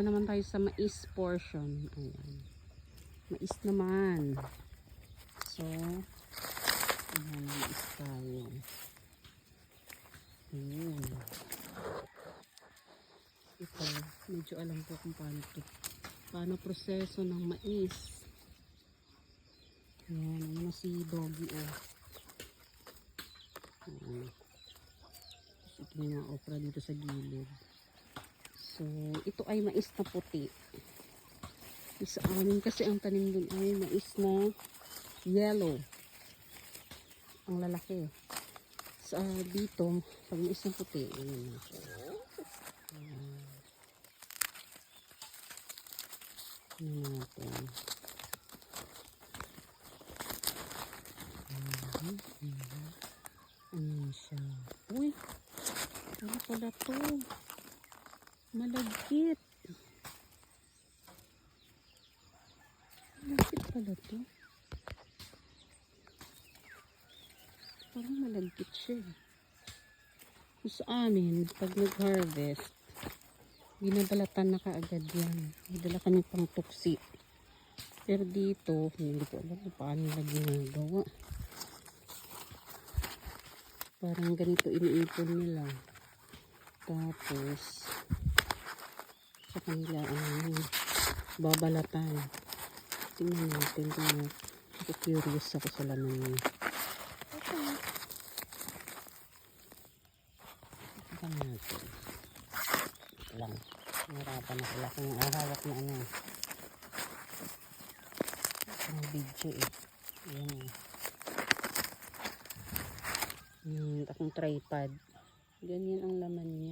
naman tayo sa mais portion. Ayan. Mais naman. So, ayan, mais tayo. Ayan. Ito, medyo alam ko kung paano proseso ng mais. Ayan, ano si Doggy, oh. Ayan. Ito yung mga okra dito sa gilid. So, ito ay mais na puti. Sa amin kasi ang tanim dun ay mais na yellow. Ang lalaki. Sa dito, pag mais na puti, ayan na siya. Ayan natin. Ayan siya. Uy! Ano pala to? Malagkit. Malagkit pala to. Parang malagkit siya. Sa amin, pag nag-harvest, binabalatan na kaagad yan. May dala kami pang tuksi. Pero dito, hindi ko alam kung paano nila ginagawa. Parang ganito iniipon nila. Tapos, sa kanila, babalatan. Tingnan natin kung ako curious ako sa laman niya. Tingnan natin. Lang. Narapan na sila kung ahawak na ano. Ang video eh. Ayan eh. Akong tripod. Ganyan ang laman niya.